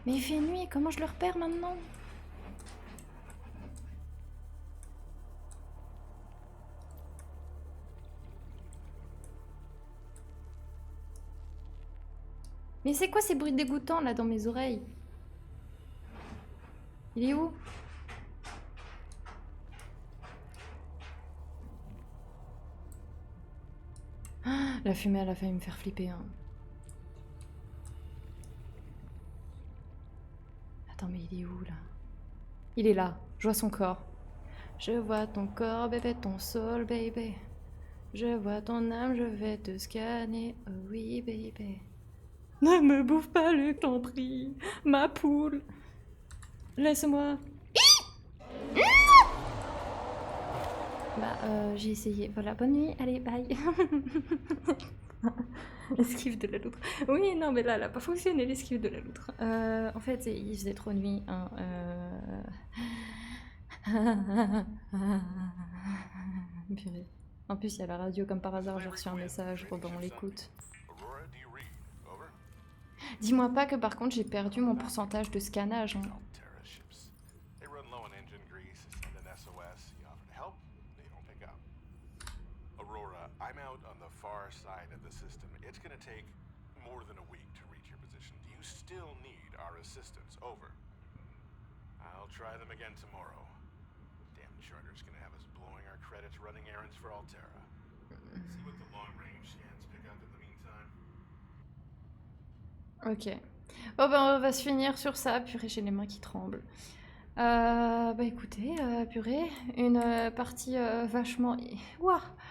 Mais il fait nuit, comment je le repère maintenant? Mais c'est quoi ces bruits dégoûtants là dans mes oreilles? Il est où? Ah, la fumée, elle a failli me faire flipper. Hein. Attends, mais il est où là? Il est là, je vois son corps. Je vois ton corps, bébé, ton soul, baby. Je vois ton âme, je vais te scanner. Oh oui, baby. Ne me bouffe pas le t'en prie, ma poule. Laisse-moi. Bah, j'ai essayé. Voilà, bonne nuit. Allez, bye. L'esquive de la loutre. Oui, non, mais là, elle a pas fonctionné, l'esquive de la loutre. En fait, il faisait trop nuit. Hein, Purée. En plus, il y a la radio, comme par hasard, j'ai reçu un message. Bon, ben, on l'écoute. Dis-moi pas que par contre, j'ai perdu mon pourcentage de scannage. Hein. I'm out on the far side of the system. It's gonna take more than a week to reach your position. Do you still need our assistance? Over. I'll try them again tomorrow. Damn charter's gonna have us blowing our credits running errands for Alterra. See what the long-range scans pick up in the meantime. Ok. Oh ben on va se finir sur ça. Purée, j'ai les mains qui tremblent. Bah écoutez, purée, une partie vachement... Ouah,